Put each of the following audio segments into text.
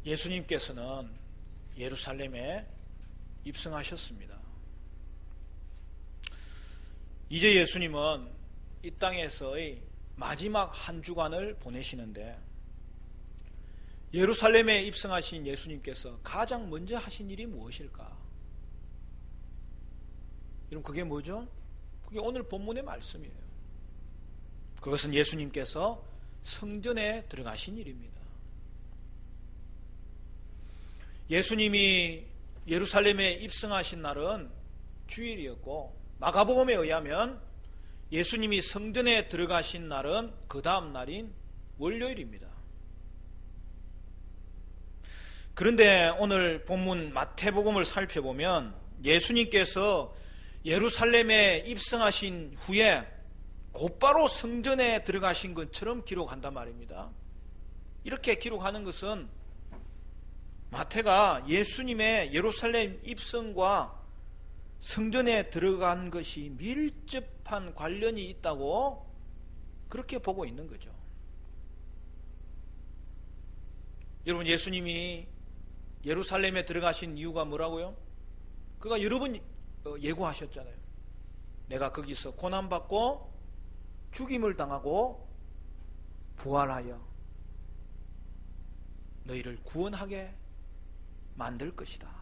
예수님께서는 예루살렘에 입성하셨습니다. 이제 예수님은 이 땅에서의 마지막 한 주간을 보내시는데, 예루살렘에 입성하신 예수님께서 가장 먼저 하신 일이 무엇일까? 여러분, 그게 뭐죠? 그게 오늘 본문의 말씀이에요. 그것은 예수님께서 성전에 들어가신 일입니다. 예수님이 예루살렘에 입성하신 날은 주일이었고, 마가복음에 의하면 예수님이 성전에 들어가신 날은 그 다음 날인 월요일입니다. 그런데 오늘 본문 마태복음을 살펴보면 예수님께서 예루살렘에 입성하신 후에 곧바로 성전에 들어가신 것처럼 기록한단 말입니다. 이렇게 기록하는 것은 마태가 예수님의 예루살렘 입성과 성전에 들어간 것이 밀접한 관련이 있다고 그렇게 보고 있는 거죠. 여러분, 예수님이 예루살렘에 들어가신 이유가 뭐라고요? 그가 여러 번 예고하셨잖아요. 내가 거기서 고난받고 죽임을 당하고 부활하여 너희를 구원하게 만들 것이다.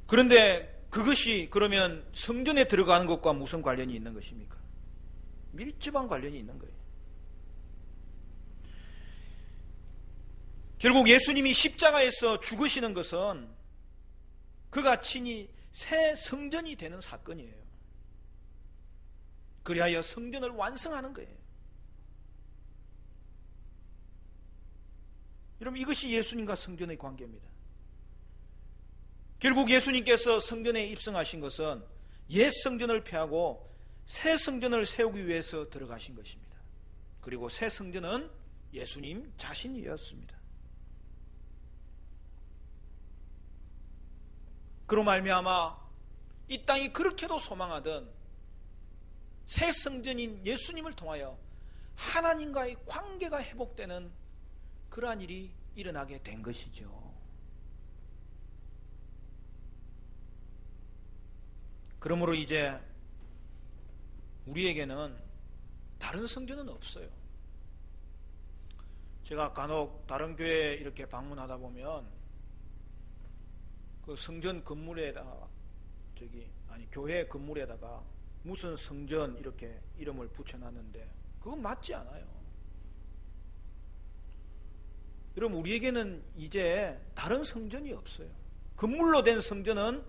그런데 그것이 그러면 성전에 들어가는 것과 무슨 관련이 있는 것입니까? 밀접한 관련이 있는 거예요. 결국 예수님이 십자가에서 죽으시는 것은 그가 친히 새 성전이 되는 사건이에요. 그리하여 성전을 완성하는 거예요. 여러분, 이것이 예수님과 성전의 관계입니다. 결국 예수님께서 성전에 입성하신 것은 옛 성전을 폐하고 새 성전을 세우기 위해서 들어가신 것입니다. 그리고 새 성전은 예수님 자신이었습니다. 그로 말미암아 이 땅이 그렇게도 소망하던 새 성전인 예수님을 통하여 하나님과의 관계가 회복되는 그러한 일이 일어나게 된 것이죠. 그러므로 이제 우리에게는 다른 성전은 없어요. 제가 간혹 다른 교회 이렇게 방문하다 보면 그 성전 건물에다가 교회 건물에다가 무슨 성전 이렇게 이름을 붙여놨는데 그건 맞지 않아요. 여러분, 우리에게는 이제 다른 성전이 없어요. 건물로 된 성전은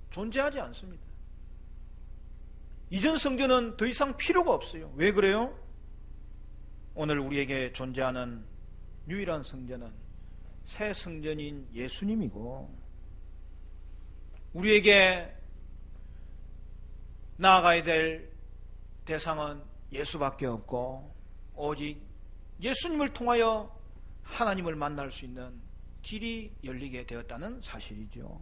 존재하지 않습니다. 이전 성전은 더 이상 필요가 없어요. 왜 그래요? 오늘 우리에게 존재하는 유일한 성전은 새 성전인 예수님이고, 우리에게 나아가야 될 대상은 예수밖에 없고, 오직 예수님을 통하여 하나님을 만날 수 있는 길이 열리게 되었다는 사실이죠.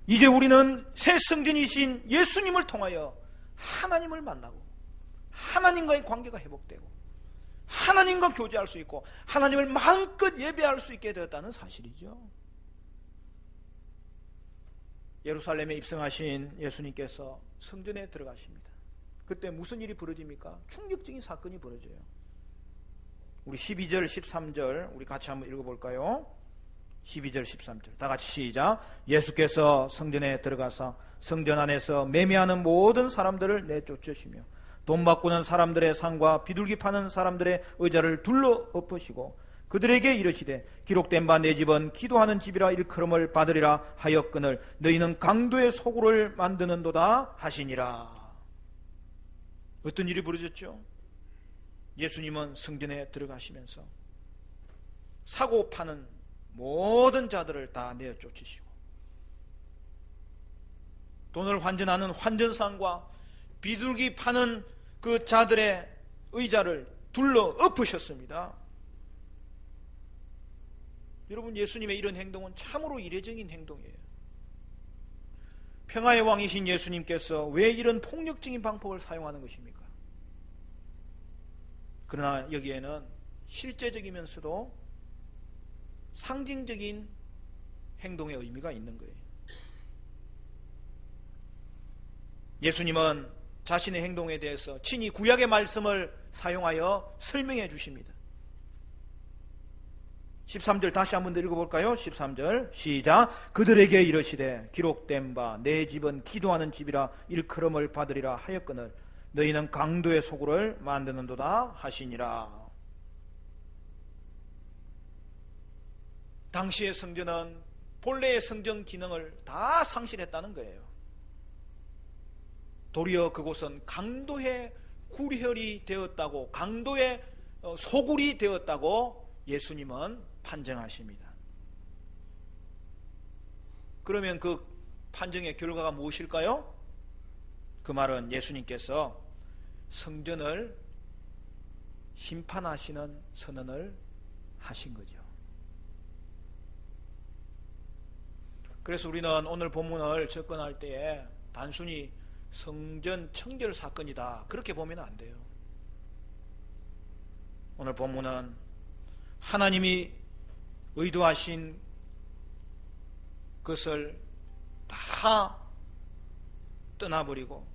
이제 우리는 새 성전이신 예수님을 통하여 하나님을 만나고 하나님과의 관계가 회복되고 하나님과 교제할 수 있고 하나님을 마음껏 예배할 수 있게 되었다는 사실이죠. 예루살렘에 입성하신 예수님께서 성전에 들어가십니다. 그때 무슨 일이 벌어집니까? 충격적인 사건이 벌어져요. 우리 12절 13절 우리 같이 한번 읽어볼까요? 12절 13절 다 같이 시작. 예수께서 성전에 들어가서 성전 안에서 매매하는 모든 사람들을 내쫓으시며 돈 바꾸는 사람들의 상과 비둘기 파는 사람들의 의자를 둘러 엎으시고 그들에게 이르시되 기록된 바 내 집은 기도하는 집이라 일컬음을 받으리라 하였거늘 너희는 강도의 소굴을 만드는도다 하시니라. 어떤 일이 벌어졌죠? 예수님은 성전에 들어가시면서 사고 파는 모든 자들을 다 내어쫓으시고 돈을 환전하는 환전상과 비둘기 파는 그 자들의 의자를 둘러 엎으셨습니다. 여러분, 예수님의 이런 행동은 참으로 이례적인 행동이에요. 평화의 왕이신 예수님께서 왜 이런 폭력적인 방법을 사용하는 것입니까? 그러나 여기에는 실제적이면서도 상징적인 행동의 의미가 있는 거예요. 예수님은 자신의 행동에 대해서 친히 구약의 말씀을 사용하여 설명해 주십니다. 13절 다시 한번 더 읽어볼까요? 13절 시작. 그들에게 이르시되 기록된 바 내 집은 기도하는 집이라 일컬음을 받으리라 하였거늘 너희는 강도의 소굴을 만드는도다 하시니라. 당시의 성전은 본래의 성전 기능을 다 상실했다는 거예요. 도리어 그곳은 강도의 굴혈이 되었다고, 강도의 소굴이 되었다고 예수님은 판정하십니다. 그러면 그 판정의 결과가 무엇일까요? 그 말은 예수님께서 성전을 심판하시는 선언을 하신 거죠. 그래서 우리는 오늘 본문을 접근할 때에 단순히 성전 청결 사건이다 그렇게 보면 안 돼요. 오늘 본문은 하나님이 의도하신 것을 다 떠나버리고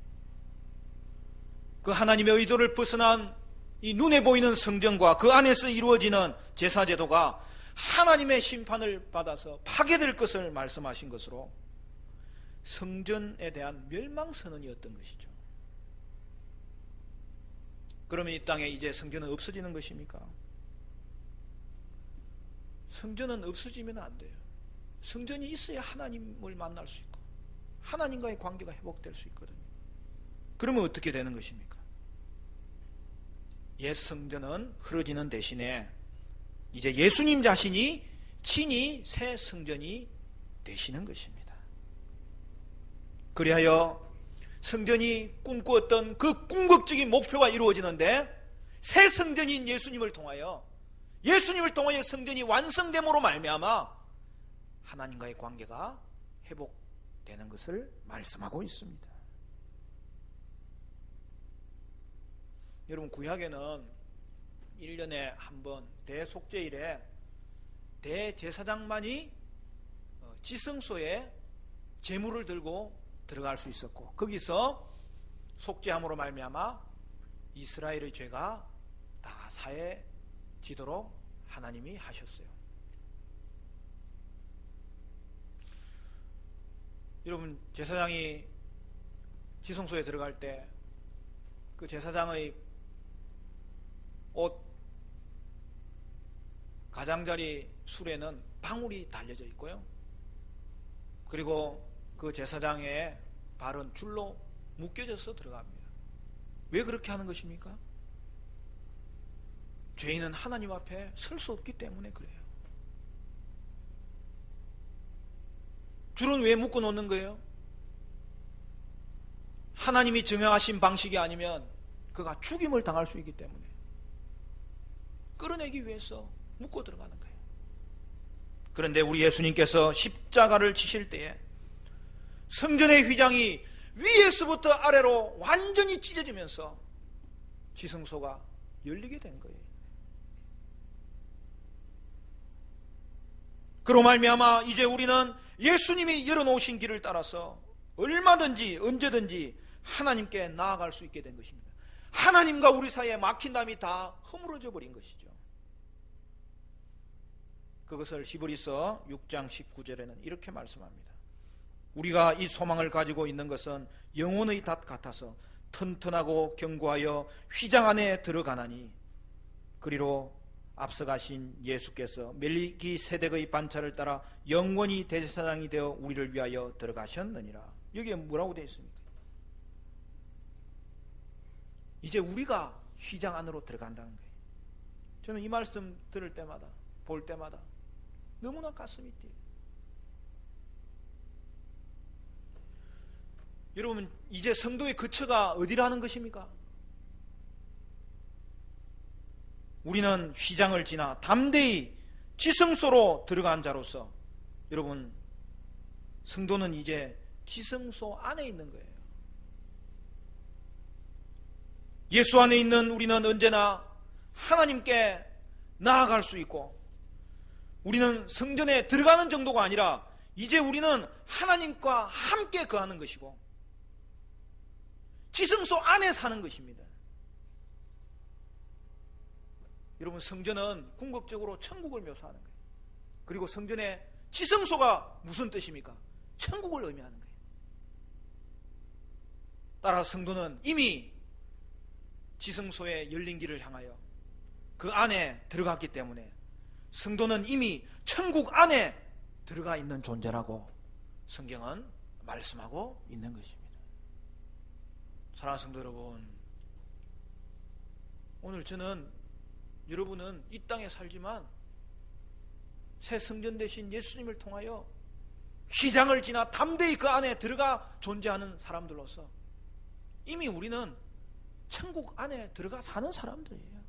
그 하나님의 의도를 벗어난 이 눈에 보이는 성전과 그 안에서 이루어지는 제사제도가 하나님의 심판을 받아서 파괴될 것을 말씀하신 것으로 성전에 대한 멸망선언이었던 것이죠. 그러면 이 땅에 이제 성전은 없어지는 것입니까? 성전은 없어지면 안 돼요. 성전이 있어야 하나님을 만날 수 있고 하나님과의 관계가 회복될 수 있거든요. 그러면 어떻게 되는 것입니까? 옛 성전은 흐려지는 대신에 이제 예수님 자신이 친히 새 성전이 되시는 것입니다. 그리하여 성전이 꿈꾸었던 그 궁극적인 목표가 이루어지는데 새 성전인 예수님을 통하여 성전이 완성됨으로 말미암아 하나님과의 관계가 회복되는 것을 말씀하고 있습니다. 여러분, 구약에는 1년에 한 번 대속죄일에 대제사장만이 지성소에 제물을 들고 들어갈 수 있었고 거기서 속죄함으로 말미암아 이스라엘의 죄가 다 사해지도록 하나님이 하셨어요. 여러분, 제사장이 지성소에 들어갈 때 그 제사장의 옷 가장자리 술에는 방울이 달려져 있고요. 그리고 그 제사장의 발은 줄로 묶여져서 들어갑니다. 왜 그렇게 하는 것입니까? 죄인은 하나님 앞에 설 수 없기 때문에 그래요. 줄은 왜 묶어 놓는 거예요? 하나님이 정하신 방식이 아니면 그가 죽임을 당할 수 있기 때문에 끌어내기 위해서 묶고 들어가는 거예요. 그런데 우리 예수님께서 십자가를 지실 때에 성전의 휘장이 위에서부터 아래로 완전히 찢어지면서 지성소가 열리게 된 거예요. 그로 말미암아 이제 우리는 예수님이 열어놓으신 길을 따라서 얼마든지 언제든지 하나님께 나아갈 수 있게 된 것입니다. 하나님과 우리 사이에 막힌 담이 다 허물어져 버린 것이죠. 그것을 히브리서 6장 19절에는 이렇게 말씀합니다. 우리가 이 소망을 가지고 있는 것은 영혼의 닷 같아서 튼튼하고 견고하여 휘장 안에 들어가나니 그리로 앞서가신 예수께서 멜기세덱의 반차를 따라 영원히 대제사장이 되어 우리를 위하여 들어가셨느니라. 여기에 뭐라고 되어 있습니까? 이제 우리가 휘장 안으로 들어간다는 거예요. 저는 이 말씀 들을 때마다 볼 때마다 너무나 가슴이 뛰어요. 여러분, 이제 성도의 거처가 어디라는 것입니까? 우리는 휘장을 지나 담대히 지성소로 들어간 자로서 여러분, 성도는 이제 지성소 안에 있는 거예요. 예수 안에 있는 우리는 언제나 하나님께 나아갈 수 있고, 우리는 성전에 들어가는 정도가 아니라 이제 우리는 하나님과 함께 거하는 것이고 지성소 안에 사는 것입니다. 여러분, 성전은 궁극적으로 천국을 묘사하는 거예요. 그리고 성전의 지성소가 무슨 뜻입니까? 천국을 의미하는 거예요. 따라 성도는 이미 지성소의 열린 길을 향하여 그 안에 들어갔기 때문에 성도는 이미 천국 안에 들어가 있는 존재라고 성경은 말씀하고 있는 것입니다. 사랑하는 성도 여러분, 오늘 저는 여러분은 이 땅에 살지만 새 성전 되신 예수님을 통하여 휘장을 지나 담대히 그 안에 들어가 존재하는 사람들로서 이미 우리는 천국 안에 들어가 사는 사람들이에요.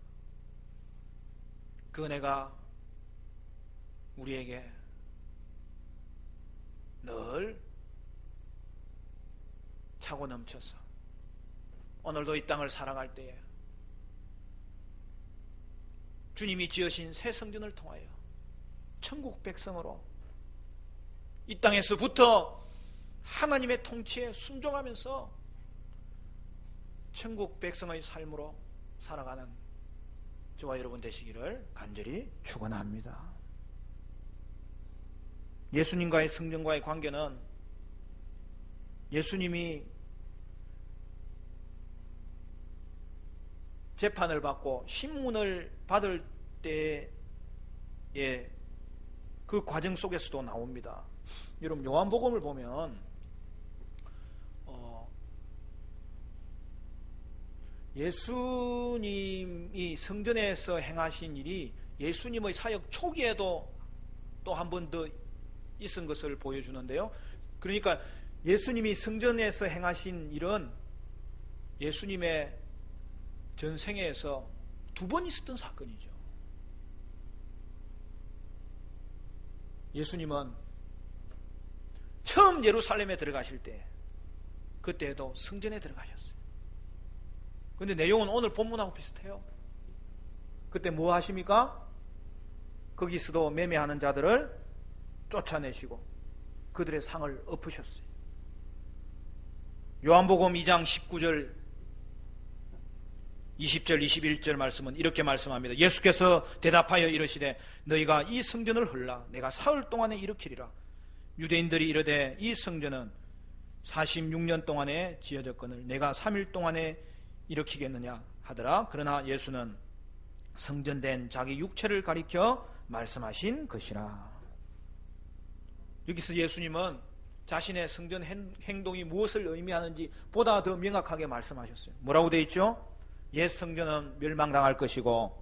그 은혜가 우리에게 늘 차고 넘쳐서 오늘도 이 땅을 살아갈 때에 주님이 지으신 새 성전을 통하여 천국 백성으로 이 땅에서부터 하나님의 통치에 순종하면서 천국 백성의 삶으로 살아가는 저와 여러분 되시기를 간절히 축원합니다. 예수님과의 성전과의 관계는 예수님이 재판을 받고 신문을 받을 때의 그 과정 속에서도 나옵니다. 여러분, 요한복음을 보면 예수님이 성전에서 행하신 일이 예수님의 사역 초기에도 또 한 번 더 있은 것을 보여주는데요. 그러니까 예수님이 성전에서 행하신 일은 예수님의 전생에서 두 번 있었던 사건이죠. 예수님은 처음 예루살렘에 들어가실 때 그때도 성전에 들어가셨어요. 그런데 내용은 오늘 본문하고 비슷해요. 그때 뭐 하십니까? 거기서도 매매하는 자들을 쫓아내시고 그들의 상을 엎으셨어요. 요한복음 2장 19절 20절 21절 말씀은 이렇게 말씀합니다. 예수께서 대답하여 이르시되 너희가 이 성전을 헐라 내가 사흘 동안에 일으키리라. 유대인들이 이르되 이 성전은 46년 동안에 지어졌거늘 내가 3일 동안에 일으키겠느냐 하더라. 그러나 예수는 성전된 자기 육체를 가리켜 말씀하신 것이라. 여기서 예수님은 자신의 성전 행동이 무엇을 의미하는지 보다 더 명확하게 말씀하셨어요. 뭐라고 되어 있죠? 옛 성전은 멸망당할 것이고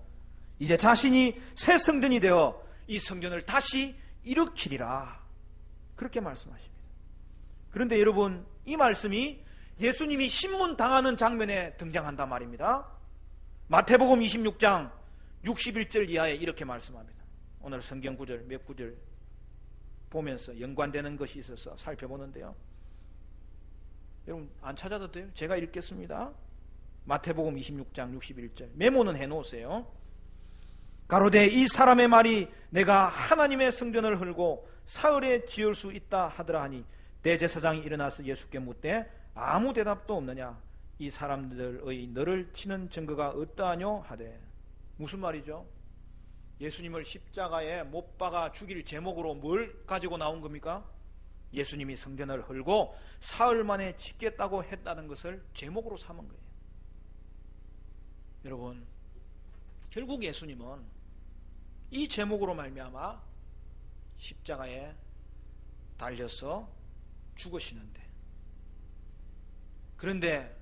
이제 자신이 새 성전이 되어 이 성전을 다시 일으키리라. 그렇게 말씀하십니다. 그런데 여러분, 이 말씀이 예수님이 신문당하는 장면에 등장한단 말입니다. 마태복음 26장 61절 이하에 이렇게 말씀합니다. 오늘 성경 구절 몇 구절 보면서 연관되는 것이 있어서 살펴보는데요. 여러분 안 찾아도 돼요. 제가 읽겠습니다. 마태복음 26장 61절 메모는 해놓으세요. 가로되 이 사람의 말이 내가 하나님의 성전을 헐고 사흘에 지을 수 있다 하더라 하니 대제사장이 일어나서 예수께 묻되 아무 대답도 없느냐 이 사람들의 너를 치는 증거가 어떠하뇨 하되. 무슨 말이죠? 예수님을 십자가에 못 박아 죽일 제목으로 뭘 가지고 나온 겁니까? 예수님이 성전을 헐고 사흘 만에 짓겠다고 했다는 것을 제목으로 삼은 거예요. 여러분, 결국 예수님은 이 제목으로 말미암아 십자가에 달려서 죽으시는데, 그런데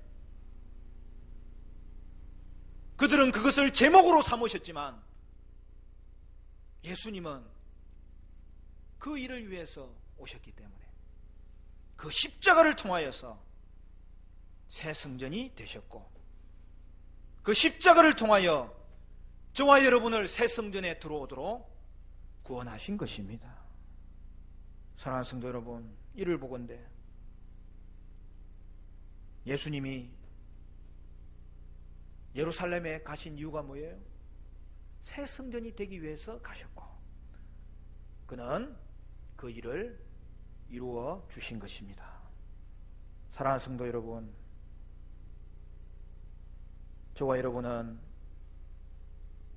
그들은 그것을 제목으로 삼으셨지만 예수님은 그 일을 위해서 오셨기 때문에 그 십자가를 통하여서 새 성전이 되셨고 그 십자가를 통하여 저와 여러분을 새 성전에 들어오도록 구원하신 것입니다. 사랑하는 성도 여러분, 이를 보건대 예수님이 예루살렘에 가신 이유가 뭐예요? 새 성전이 되기 위해서 가셨고, 그는 그 일을 이루어 주신 것입니다. 사랑하는 성도 여러분, 저와 여러분은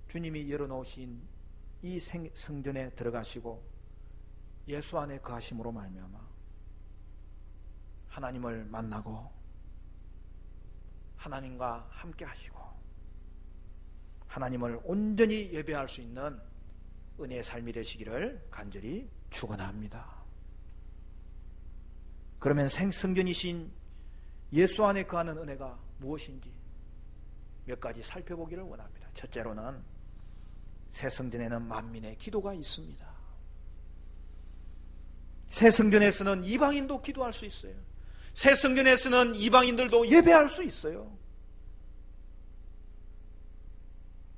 주님이 열어놓으신 이 성전에 들어가시고 예수 안에 거하심으로 말미암아 하나님을 만나고 하나님과 함께 하시고 하나님을 온전히 예배할 수 있는 은혜의 삶이 되시기를 간절히 축원합니다. 그러면 성전이신 예수 안에 거하는 은혜가 무엇인지 몇 가지 살펴보기를 원합니다. 첫째로는 새 성전에는 만민의 기도가 있습니다. 새 성전에서는 이방인도 기도할 수 있어요. 새 성전에서는 이방인들도 예배할 수 있어요.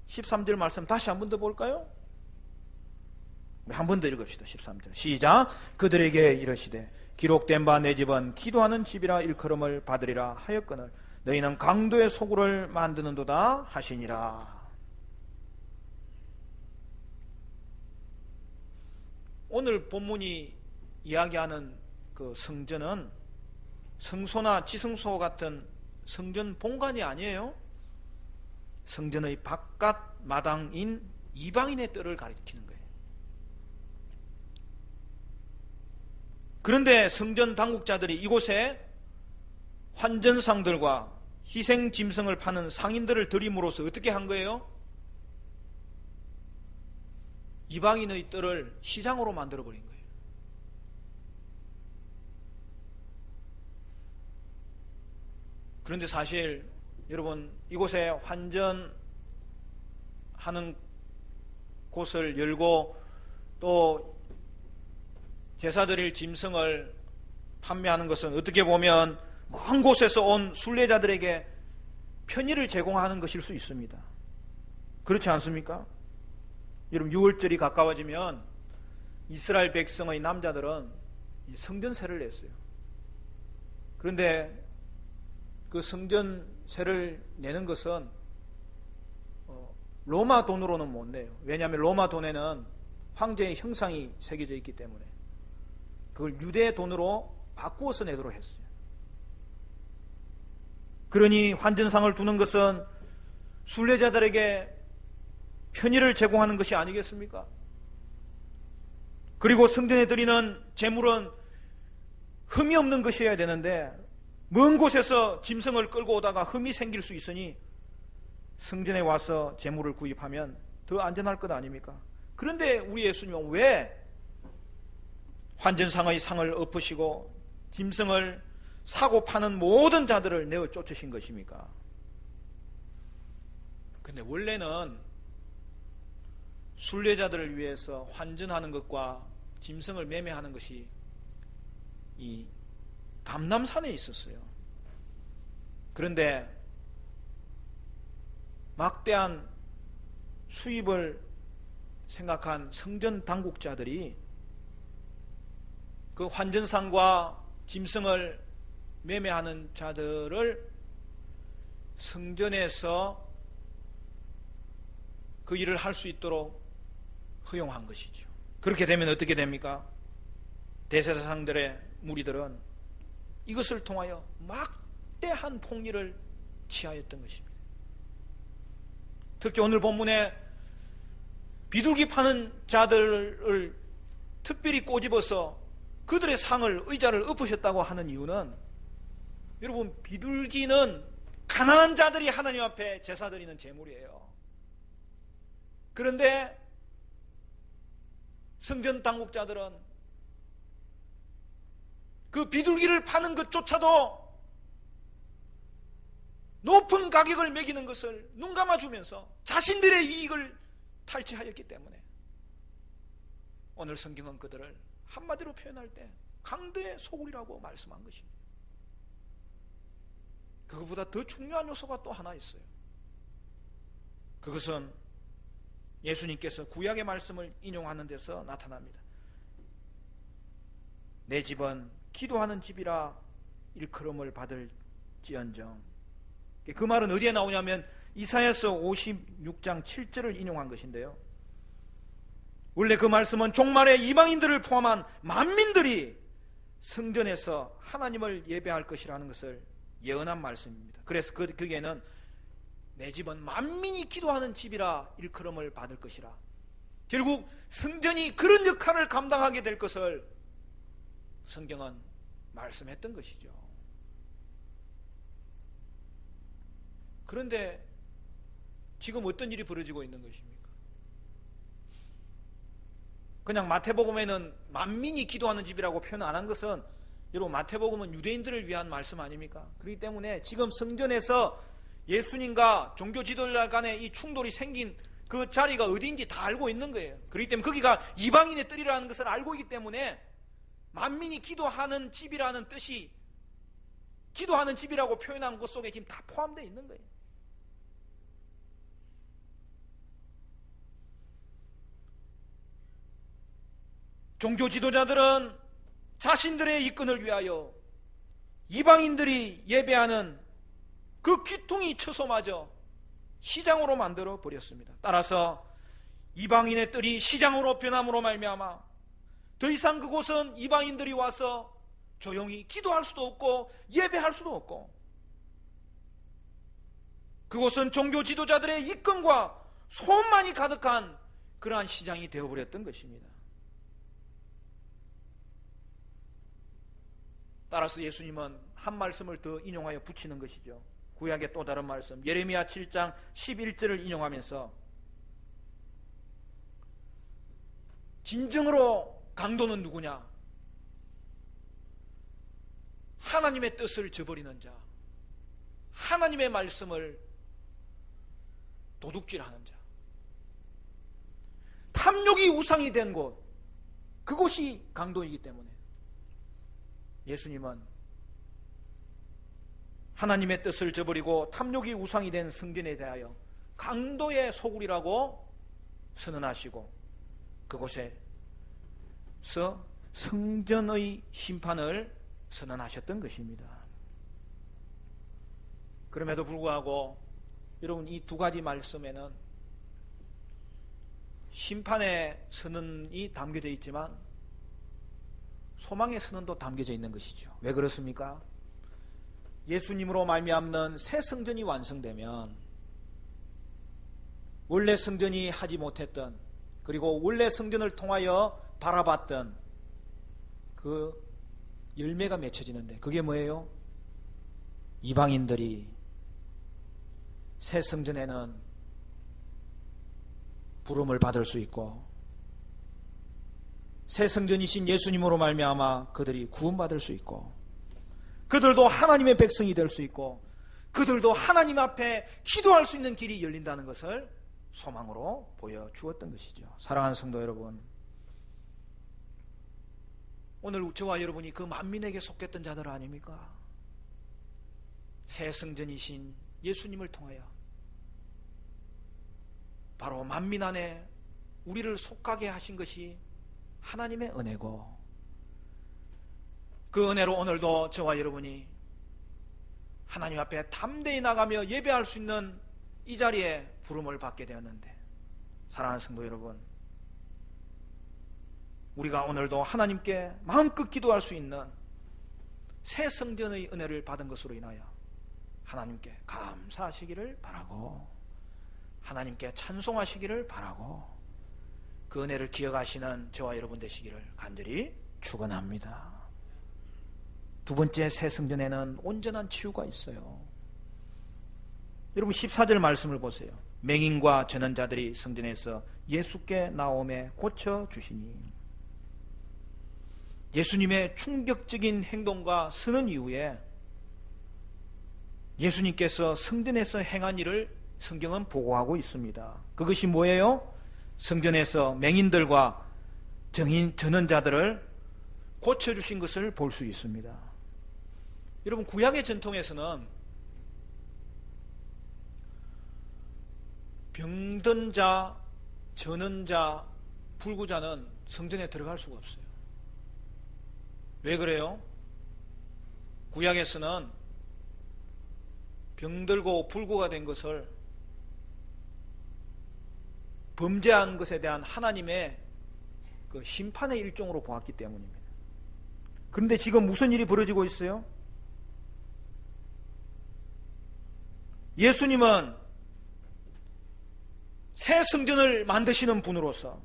13절 말씀 다시 한 번 더 볼까요? 한 번 더 읽읍시다. 13절 시작. 그들에게 이르시되 기록된 바 내 집은 기도하는 집이라 일컬음을 받으리라 하였거늘 너희는 강도의 소굴을 만드는도다 하시니라. 오늘 본문이 이야기하는 그 성전은 성소나 지성소 같은 성전 본관이 아니에요. 성전의 바깥 마당인 이방인의 뜰을 가리키는 거예요. 그런데 성전 당국자들이 이곳에 환전상들과 희생 짐승을 파는 상인들을 들임으로써 어떻게 한 거예요? 이방인의 뜰을 시장으로 만들어버린 거예요. 그런데 사실 여러분, 이곳에 환전하는 곳을 열고 또 제사 드릴 짐승을 판매하는 것은 어떻게 보면 먼 곳에서 온 순례자들에게 편의를 제공하는 것일 수 있습니다. 그렇지 않습니까? 여러분, 6월절이 가까워지면 이스라엘 백성의 남자들은 성전세를 냈어요. 그런데 그 성전세를 내는 것은 로마 돈으로는 못 내요. 왜냐하면 로마 돈에는 황제의 형상이 새겨져 있기 때문에 그걸 유대 돈으로 바꾸어서 내도록 했어요. 그러니 환전상을 두는 것은 순례자들에게 편의를 제공하는 것이 아니겠습니까? 그리고 성전에 드리는 제물은 흠이 없는 것이어야 되는데 먼 곳에서 짐승을 끌고 오다가 흠이 생길 수 있으니 성전에 와서 제물을 구입하면 더 안전할 것 아닙니까? 그런데 우리 예수님은 왜 환전상의 상을 엎으시고 짐승을 사고 파는 모든 자들을 내어 쫓으신 것입니까? 근데 원래는 순례자들을 위해서 환전하는 것과 짐승을 매매하는 것이 이 감람산에 있었어요. 그런데 막대한 수입을 생각한 성전 당국자들이 그 환전상과 짐승을 매매하는 자들을 성전에서 그 일을 할 수 있도록 허용한 것이죠. 그렇게 되면 어떻게 됩니까? 대제사장들의 무리들은 이것을 통하여 막대한 폭리를 취하였던 것입니다. 특히 오늘 본문에 비둘기 파는 자들을 특별히 꼬집어서 그들의 상을, 의자를 엎으셨다고 하는 이유는, 여러분, 비둘기는 가난한 자들이 하나님 앞에 제사 드리는 제물이에요. 그런데 성전 당국자들은 그 비둘기를 파는 것조차도 높은 가격을 매기는 것을 눈 감아주면서 자신들의 이익을 탈취하였기 때문에 오늘 성경은 그들을 한마디로 표현할 때 강도의 소굴이라고 말씀한 것입니다. 그것보다 더 중요한 요소가 또 하나 있어요. 그것은 예수님께서 구약의 말씀을 인용하는 데서 나타납니다. 내 집은 기도하는 집이라 일컬음을 받을 있을지언정. 그 말은 어디에 나오냐면 이사야서 56장 7절을 인용한 것인데요. 원래 그 말씀은 종말에 이방인들을 포함한 만민들이 성전에서 하나님을 예배할 것이라는 것을 예언한 말씀입니다. 그래서 거기에는 내 집은 만민이 기도하는 집이라 일컬음을 받을 것이라. 결국 성전이 그런 역할을 감당하게 될 것을 성경은 말씀했던 것이죠. 그런데 지금 어떤 일이 벌어지고 있는 것입니까? 그냥 마태복음에는 만민이 기도하는 집이라고 표현 안 한 것은, 여러분, 마태복음은 유대인들을 위한 말씀 아닙니까? 그렇기 때문에 지금 성전에서 예수님과 종교 지도자 간의 이 충돌이 생긴 그 자리가 어디인지 다 알고 있는 거예요. 그렇기 때문에 거기가 이방인의 뜰이라는 것을 알고 있기 때문에 만민이 기도하는 집이라는 뜻이 기도하는 집이라고 표현한 것 속에 지금 다 포함되어 있는 거예요. 종교 지도자들은 자신들의 이권을 위하여 이방인들이 예배하는 그 귀퉁이 처소마저 시장으로 만들어 버렸습니다. 따라서 이방인의 뜰이 시장으로 변함으로 말미암아 더 이상 그곳은 이방인들이 와서 조용히 기도할 수도 없고 예배할 수도 없고, 그곳은 종교 지도자들의 이권과 소원만이 가득한 그러한 시장이 되어버렸던 것입니다. 따라서 예수님은 한 말씀을 더 인용하여 붙이는 것이죠. 구약의 또 다른 말씀, 예레미야 7장 11절을 인용하면서 진정으로 강도는 누구냐? 하나님의 뜻을 저버리는 자, 하나님의 말씀을 도둑질하는 자, 탐욕이 우상이 된 곳, 그곳이 강도이기 때문에 예수님은 하나님의 뜻을 저버리고 탐욕이 우상이 된 성전에 대하여 강도의 소굴이라고 선언하시고 그곳에서 성전의 심판을 선언하셨던 것입니다. 그럼에도 불구하고 여러분, 이 두 가지 말씀에는 심판의 선언이 담겨져 있지만 소망의 선언도 담겨져 있는 것이죠. 왜 그렇습니까? 예수님으로 말미암는 새 성전이 완성되면 원래 성전이 하지 못했던, 그리고 원래 성전을 통하여 바라봤던 그 열매가 맺혀지는데, 그게 뭐예요? 이방인들이 새 성전에는 부름을 받을 수 있고, 새 성전이신 예수님으로 말미암아 그들이 구원받을 수 있고, 그들도 하나님의 백성이 될 수 있고, 그들도 하나님 앞에 기도할 수 있는 길이 열린다는 것을 소망으로 보여주었던 것이죠. 사랑하는 성도 여러분, 오늘 저와 여러분이 그 만민에게 속했던 자들 아닙니까? 새 성전이신 예수님을 통하여 바로 만민 안에 우리를 속하게 하신 것이 하나님의 은혜고, 그 은혜로 오늘도 저와 여러분이 하나님 앞에 담대히 나가며 예배할 수 있는 이 자리에 부름을 받게 되었는데, 사랑하는 성도 여러분, 우리가 오늘도 하나님께 마음껏 기도할 수 있는 새 성전의 은혜를 받은 것으로 인하여 하나님께 감사하시기를 바라고, 하나님께 찬송하시기를 바라고, 그 은혜를 기억하시는 저와 여러분 되시기를 간절히 축원합니다. 두 번째, 새 성전에는 온전한 치유가 있어요. 여러분, 14절 말씀을 보세요. 맹인과 전원자들이 성전에서 예수께 나오매 고쳐주시니. 예수님의 충격적인 행동과 선언 이후에 예수님께서 성전에서 행한 일을 성경은 보고하고 있습니다. 그것이 뭐예요? 성전에서 맹인들과 전원자들을 고쳐주신 것을 볼 수 있습니다. 여러분, 구약의 전통에서는 병든 자, 전원 자, 불구자는 성전에 들어갈 수가 없어요. 왜 그래요? 구약에서는 병들고 불구가 된 것을 범죄한 것에 대한 하나님의 그 심판의 일종으로 보았기 때문입니다. 그런데 지금 무슨 일이 벌어지고 있어요? 예수님은 새 성전을 만드시는 분으로서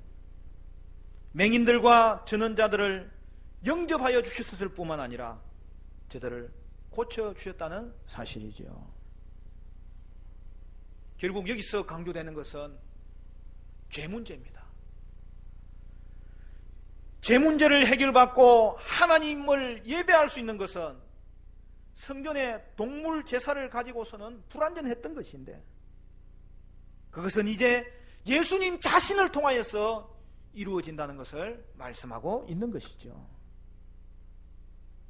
맹인들과 전원자들을 영접하여 주셨을 뿐만 아니라 저들을 고쳐주셨다는 사실이죠. 결국 여기서 강조되는 것은 죄 문제입니다. 죄 문제를 해결받고 하나님을 예배할 수 있는 것은 성전에 동물 제사를 가지고서는 불완전했던 것인데 그것은 이제 예수님 자신을 통하여서 이루어진다는 것을 말씀하고 있는 것이죠.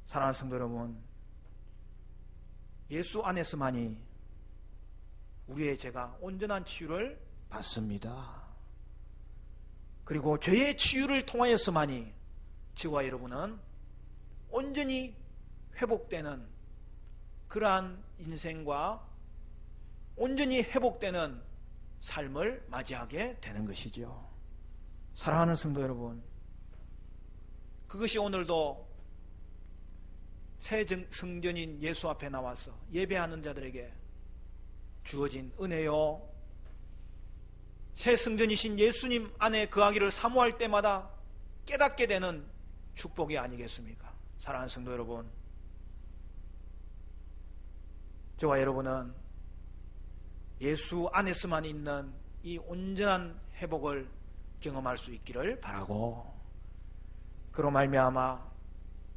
사랑하는 성도 여러분, 예수 안에서만이 우리의 죄가 온전한 치유를 받습니다. 그리고 죄의 치유를 통하여서만이 저와 여러분은 온전히 회복되는 그러한 인생과 온전히 회복되는 삶을 맞이하게 되는 것이죠. 사랑하는 성도 여러분, 그것이 오늘도 새 성전인 예수 앞에 나와서 예배하는 자들에게 주어진 은혜요, 새 성전이신 예수님 안에 거하기를 사모할 때마다 깨닫게 되는 축복이 아니겠습니까? 사랑하는 성도 여러분, 저와 여러분은 예수 안에서만 있는 이 온전한 회복을 경험할 수 있기를 바라고, 그로 말미암아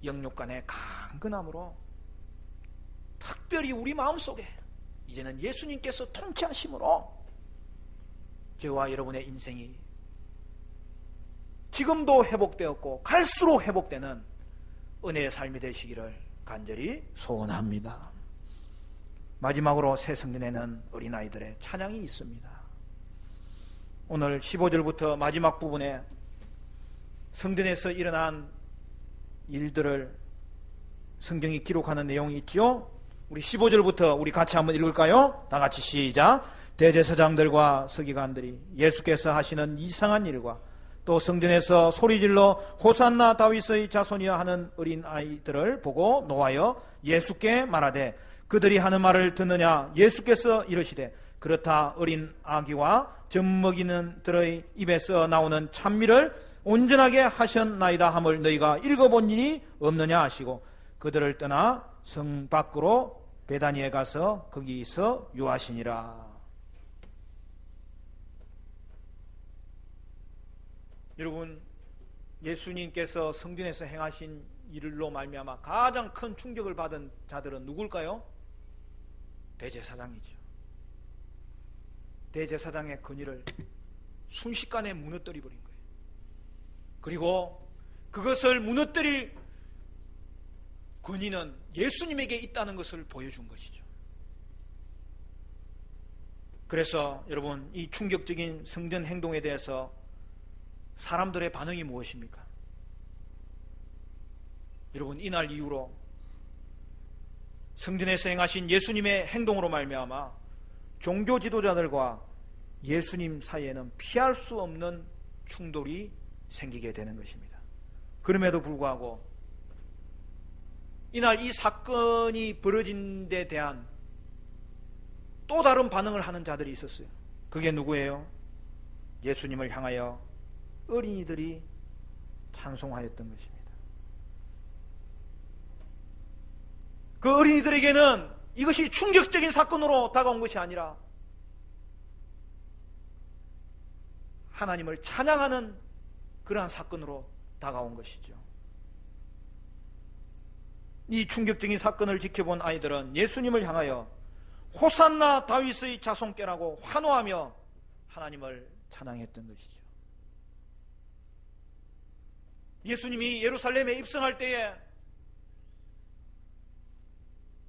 영육간의 강건함으로 특별히 우리 마음속에 이제는 예수님께서 통치하심으로 저와 여러분의 인생이 지금도 회복되었고 갈수록 회복되는 은혜의 삶이 되시기를 간절히 소원합니다. 마지막으로 새 성전에는 어린아이들의 찬양이 있습니다. 오늘 15절부터 마지막 부분에 성전에서 일어난 일들을 성경이 기록하는 내용이 있죠. 우리 15절부터 우리 같이 한번 읽을까요? 다 같이 시작. 대제사장들과 서기관들이 예수께서 하시는 이상한 일과 또 성전에서 소리질러 호산나 다윗의 자손이여 하는 어린아이들을 보고 노하여 예수께 말하되 그들이 하는 말을 듣느냐? 예수께서 이르시되 그렇다. 어린 아기와 젖먹이는 들의 입에서 나오는 찬미를 온전하게 하셨나이다 함을 너희가 읽어본 일이 없느냐 하시고 그들을 떠나 성 밖으로 베다니에 가서 거기서 유하시니라. 여러분, 예수님께서 성전에서 행하신 일로 말미암아 가장 큰 충격을 받은 자들은 누굴까요? 대제사장이죠. 대제사장의 권위를 순식간에 무너뜨려 버린 거예요. 그리고 그것을 무너뜨릴 권위는 예수님에게 있다는 것을 보여준 것이죠. 그래서 여러분, 이 충격적인 성전 행동에 대해서 사람들의 반응이 무엇입니까? 여러분, 이날 이후로 성전에서 행하신 예수님의 행동으로 말미암아 종교 지도자들과 예수님 사이에는 피할 수 없는 충돌이 생기게 되는 것입니다. 그럼에도 불구하고 이날 이 사건이 벌어진 데 대한 또 다른 반응을 하는 자들이 있었어요. 그게 누구예요? 예수님을 향하여 어린이들이 찬송하였던 것입니다. 그 어린이들에게는 이것이 충격적인 사건으로 다가온 것이 아니라 하나님을 찬양하는 그러한 사건으로 다가온 것이죠. 이 충격적인 사건을 지켜본 아이들은 예수님을 향하여 호산나 다윗의 자손께라고 환호하며 하나님을 찬양했던 것이죠. 예수님이 예루살렘에 입성할 때에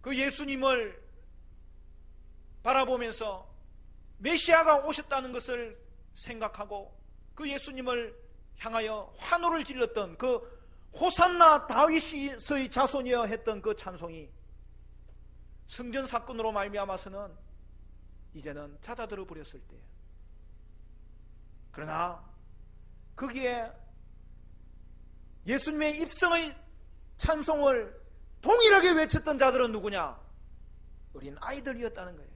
그 예수님을 바라보면서 메시아가 오셨다는 것을 생각하고 그 예수님을 향하여 환호를 질렀던 그 호산나 다윗의 자손이여 했던 그 찬송이 성전 사건으로 말미암아서는 이제는 잦아들어 버렸을 때예요. 그러나 거기에 예수님의 입성의 찬송을 동일하게 외쳤던 자들은 누구냐? 어린 아이들이었다는 거예요.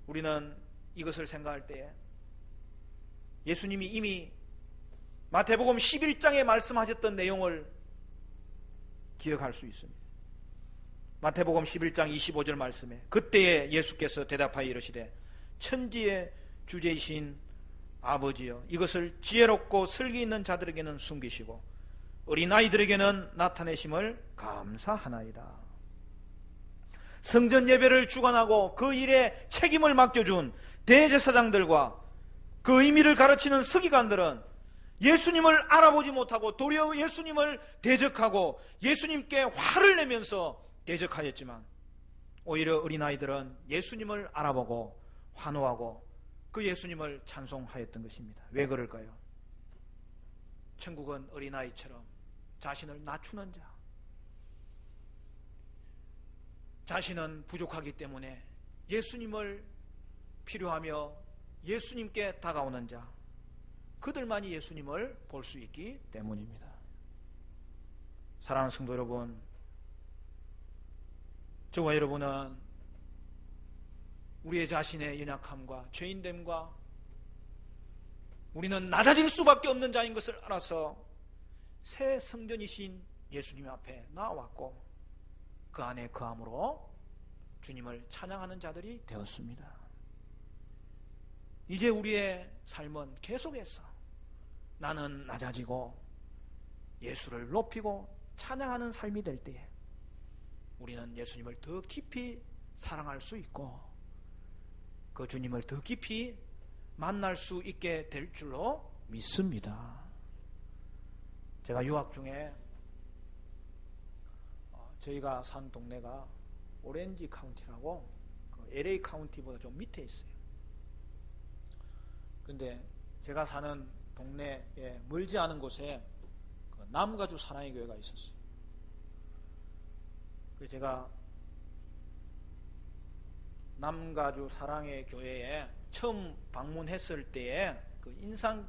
우리는 이것을 생각할 때 예수님이 이미 마태복음 11장에 말씀하셨던 내용을 기억할 수 있습니다. 마태복음 11장 25절 말씀에 그때에 예수께서 대답하여 이르시되 천지의 주제이신 아버지여 이것을 지혜롭고 슬기 있는 자들에게는 숨기시고 어린아이들에게는 나타내심을 감사하나이다. 성전 예배를 주관하고 그 일에 책임을 맡겨준 대제사장들과 그 의미를 가르치는 서기관들은 예수님을 알아보지 못하고 도리어 예수님을 대적하고 예수님께 화를 내면서 대적하였지만 오히려 어린아이들은 예수님을 알아보고 환호하고 그 예수님을 찬송하였던 것입니다. 왜 그럴까요? 천국은 어린아이처럼 자신을 낮추는 자, 자신은 부족하기 때문에 예수님을 필요하며 예수님께 다가오는 자, 그들만이 예수님을 볼 수 있기 때문입니다. 사랑하는 성도 여러분, 저와 여러분은 우리의 자신의 연약함과 죄인됨과 우리는 낮아질 수밖에 없는 자인 것을 알아서 새 성전이신 예수님 앞에 나왔고 그 안에 거함으로 주님을 찬양하는 자들이 되었습니다. 이제 우리의 삶은 계속해서 나는 낮아지고 예수를 높이고 찬양하는 삶이 될 때에 우리는 예수님을 더 깊이 사랑할 수 있고 그 주님을 더 깊이 만날 수 있게 될 줄로 믿습니다. 제가 유학 중에 저희가 산 동네가 오렌지 카운티라고 LA 카운티보다 좀 밑에 있어요. 근데 제가 사는 동네에 멀지 않은 곳에 남가주 사랑의 교회가 있었어요. 그래서 제가 남가주 사랑의 교회에 처음 방문했을 때에 그 인상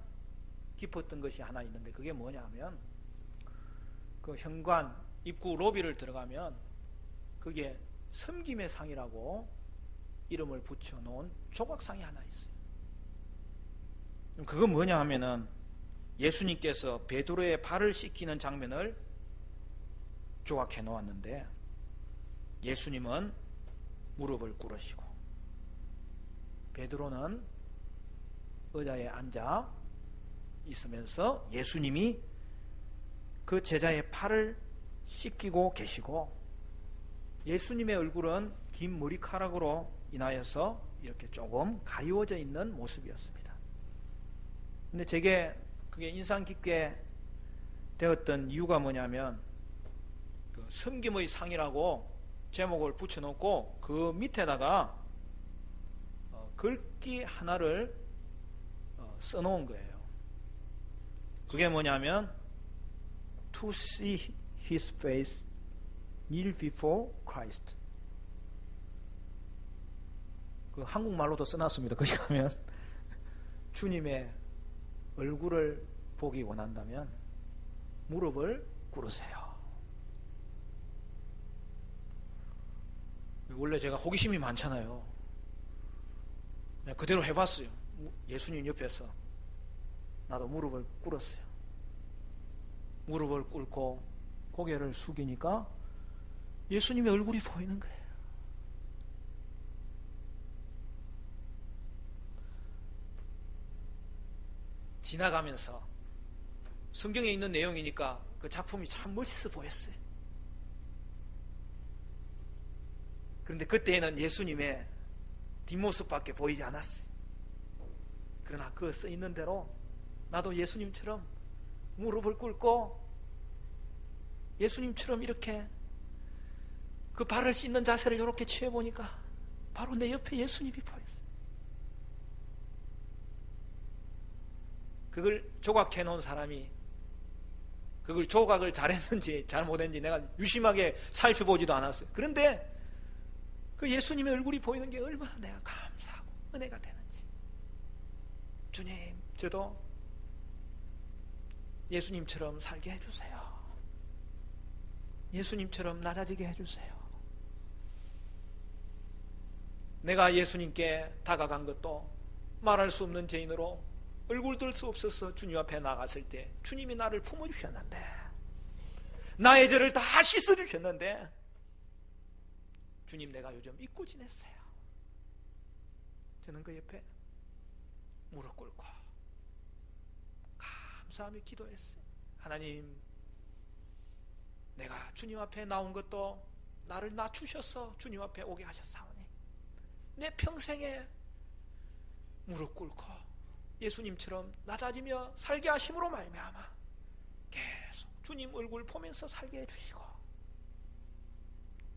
깊었던 것이 하나 있는데 그게 뭐냐면 그 현관 입구 로비를 들어가면 그게 섬김의 상이라고 이름을 붙여놓은 조각상이 하나 있어요. 그건 뭐냐 하면은 예수님께서 베드로의 발을 씻기는 장면을 조각해 놓았는데 예수님은 무릎을 꿇으시고 베드로는 의자에 앉아 있으면서 예수님이 그 제자의 팔을 씻기고 계시고 예수님의 얼굴은 긴 머리카락으로 인하여서 이렇게 조금 가리워져 있는 모습이었습니다. 근데 제게 그게 인상 깊게 되었던 이유가 뭐냐면 그 섬김의 상이라고 제목을 붙여놓고 그 밑에다가 글귀 하나를 써놓은 거예요. 그게 뭐냐면 To see His face kneel before Christ. 그 한국말로도 써놨습니다. 거기 가면 주님의 얼굴을 보기 원한다면 무릎을 꿇으세요. 원래 제가 호기심이 많잖아요. 그냥 그대로 해봤어요. 예수님 옆에서 나도 무릎을 꿇었어요. 무릎을 꿇고 고개를 숙이니까 예수님의 얼굴이 보이는 거예요. 지나가면서 성경에 있는 내용이니까 그 작품이 참 멋있어 보였어요. 그런데 그때에는 예수님의 뒷모습밖에 보이지 않았어요. 그러나 그 써있는 대로 나도 예수님처럼 무릎을 꿇고 예수님처럼 이렇게 그 발을 씻는 자세를 이렇게 취해보니까 바로 내 옆에 예수님이 보였어요. 그걸 조각해 놓은 사람이 그걸 조각을 잘했는지 잘못했는지 내가 유심하게 살펴보지도 않았어요. 그런데 그 예수님의 얼굴이 보이는 게 얼마나 내가 감사하고 은혜가 되는지. 주님, 저도 예수님처럼 살게 해주세요. 예수님처럼 낮아지게 해주세요. 내가 예수님께 다가간 것도 말할 수 없는 죄인으로 얼굴 들 수 없어서 주님 앞에 나갔을 때 주님이 나를 품어주셨는데, 나의 죄를 다 씻어주셨는데, 주님, 내가 요즘 잊고 지냈어요. 저는 그 옆에 무릎 꿇고 감사하며 기도했어요. 하나님, 내가 주님 앞에 나온 것도 나를 낮추셔서 주님 앞에 오게 하셨사오니 내 평생에 무릎 꿇고 예수님처럼 낮아지며 살게 하심으로 말미암아 계속 주님 얼굴 보면서 살게 해주시고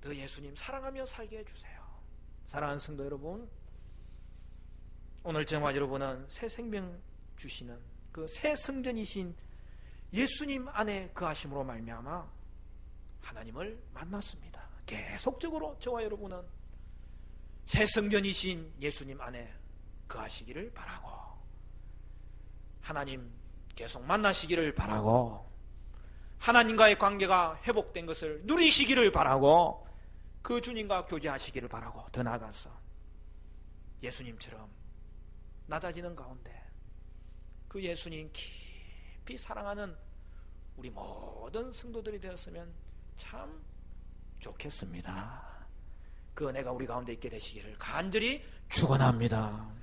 더 예수님 사랑하며 살게 해주세요. 사랑하는 성도 여러분, 오늘 저와 여러분은 새 생명 주시는 그 새 성전이신 예수님 안에 거하심으로 말미암아 하나님을 만났습니다. 계속적으로 저와 여러분은 새 성전이신 예수님 안에 거하시기를 바라고, 하나님 계속 만나시기를 바라고, 하나님과의 관계가 회복된 것을 누리시기를 바라고, 그 주님과 교제하시기를 바라고, 더 나아가서 예수님처럼 낮아지는 가운데 그 예수님 깊이 사랑하는 우리 모든 성도들이 되었으면 참 좋겠습니다. 그 은혜가 우리 가운데 있게 되시기를 간절히 축원합니다.